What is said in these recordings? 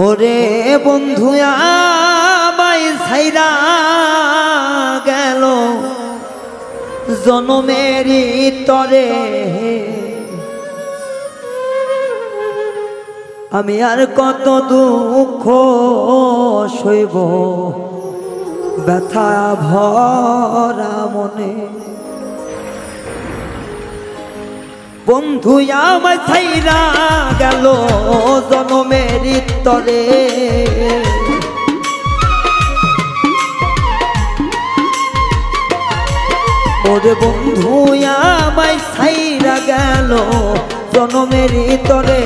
ওরে বন্ধু আমায় ছাইরা গেল জনমেরই তরে, আমি আর কত দুঃখ সইব ব্যথা ভরা মনে। বন্ধু আমায় ছাইরা গেল জনমেরই তরে, ওরে বন্ধু আমায় ছাইরা গেল জনমেরই তরে,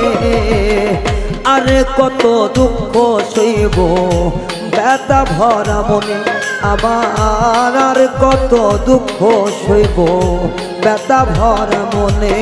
আর কত দুঃখ সইব ব্যথা ভরা মনে। আমার আর কত দুঃখ সইব ব্যথা ভরা মনে।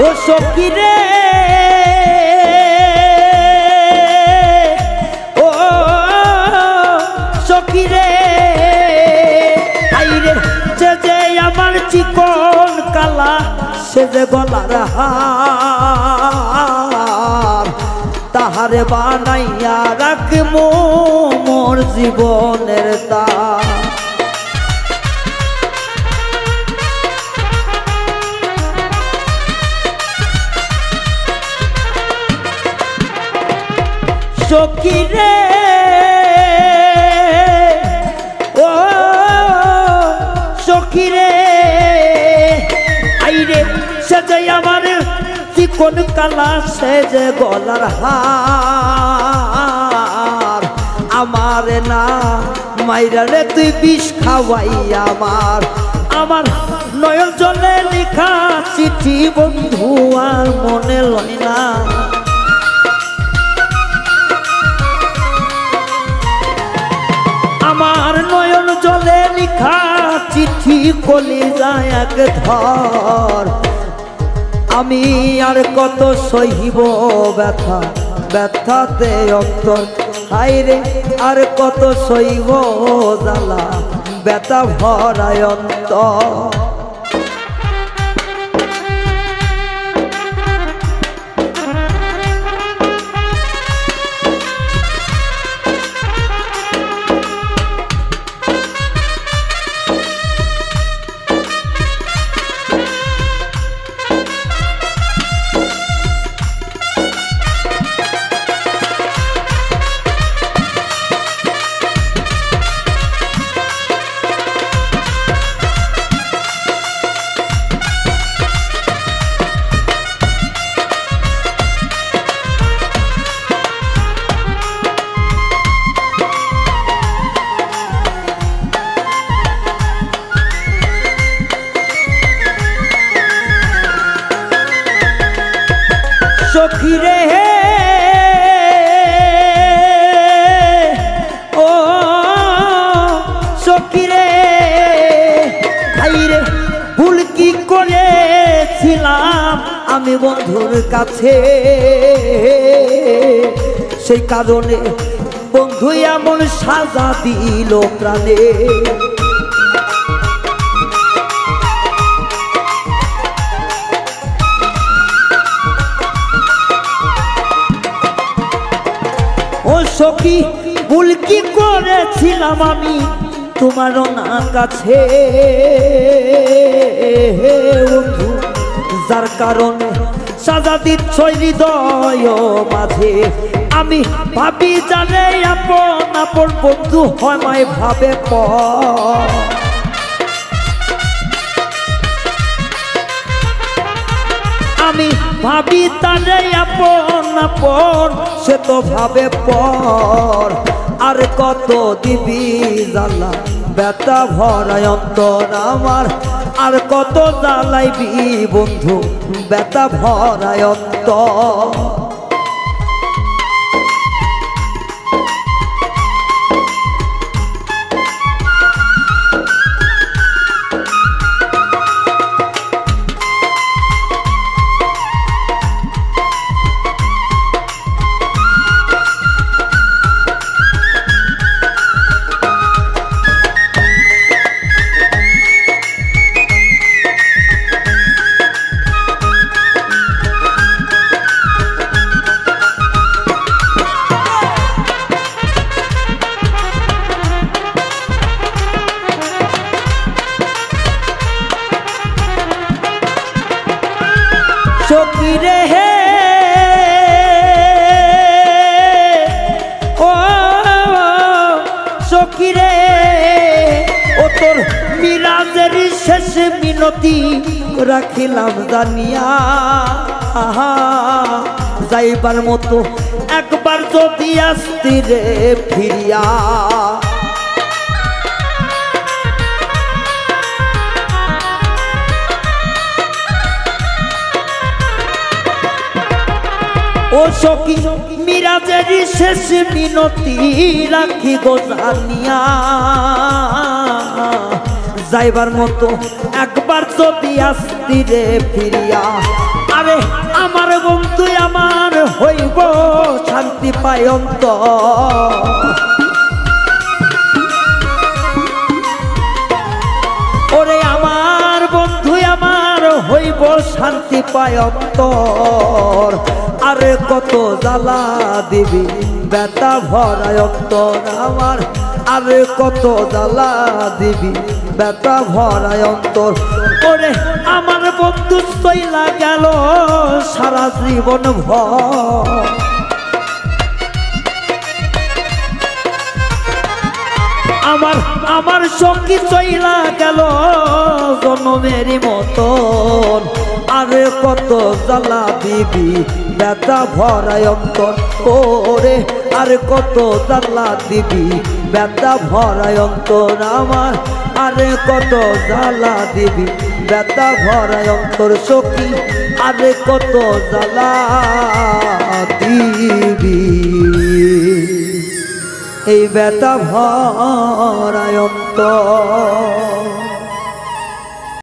ও সখী রে, ও সখী রে, আইরে সে যে আমার চিকন কালা, সে যে গলার হার, তাহারে বানাইয়া রাখবো মোর জীবনের তার। সখী রে, ও সখী রে, আইরে সে যে আমার চিকন কালা, সে যে গলার হার, আমার না মাইরা রে তুই বিষ খাওয়াই আমার, আমার নয়ন জলে লেখা চিঠি বন্ধু আর মনে লয় না। আমার নয়ন জলে লিখা চিঠি কলিজায় এক ধর, আমি আর কত সহিব ব্যথা ব্যথাতে অন্তর, হায়রে আর কত সহিব জ্বালা ব্যথা ভরায় অন্তর। সখী রে, ও সখী রে, আইরে ভুল কি করেছিলাম আমি বন্ধুর কাছে, সেই কারণে বন্ধু এমন সাজা দিল প্রাণে। ও সখী ভুল কি করেছিলাম আমি তোমার না কাছে, বন্ধু যার কারণে সাজা দিচ্ছ হৃদয় মাঝে। আমি ভাবি জানে আপন আপন বন্ধু হয় মায় ভাবে পর, আমি ভাবি তারে আপন আপন, সে তো ভাবে পর, আর কত দিবি জ্বালা ব্যথা ভরায় অন্তর আমার, আর কত জ্বালাইবি বন্ধু ব্যথা ভরায় অন্তর। সখী রে হে ও সখী রে, ও তোর মিরাজের শেষ মিনতি রাখিলাম জানিয়া, যাইবার মতো একবার যদি আসতি রে ফিরিয়া। ও সখী মিরাজের শেষ মিনতি রাখি গো জানিয়া, যাইবার মতো একবার যদি আসতি রে ফিরিয়া। আরে আমার বন্ধু আমার হইব শান্তি পায় অন্তর, ওরে আমার বন্ধু আমার হইব শান্তি পায় অন্তর। আরে কত জ্বালা দিবি ব্যথা ভরায় অন্তর আমার, আরে কত জ্বালা দিবি ব্যথা ভরায় অন্তর। ওরে আমার বন্ধু চইলা গেল সারা জীবন ভর, আমার সখী চইলা গেল জনমের মতন। আরে কত জ্বালা দিবি ব্যথা ভরায় অন্তর, ওরে আরে কত জ্বালা দিবি ব্যথা ভরায় অন্তর আমার, আরে কত জ্বালা দিবি ব্যথা ভরায় অন্তর। সখী আরে কত জ্বালা দিবি এই ব্যথা ভরায় অন্তর।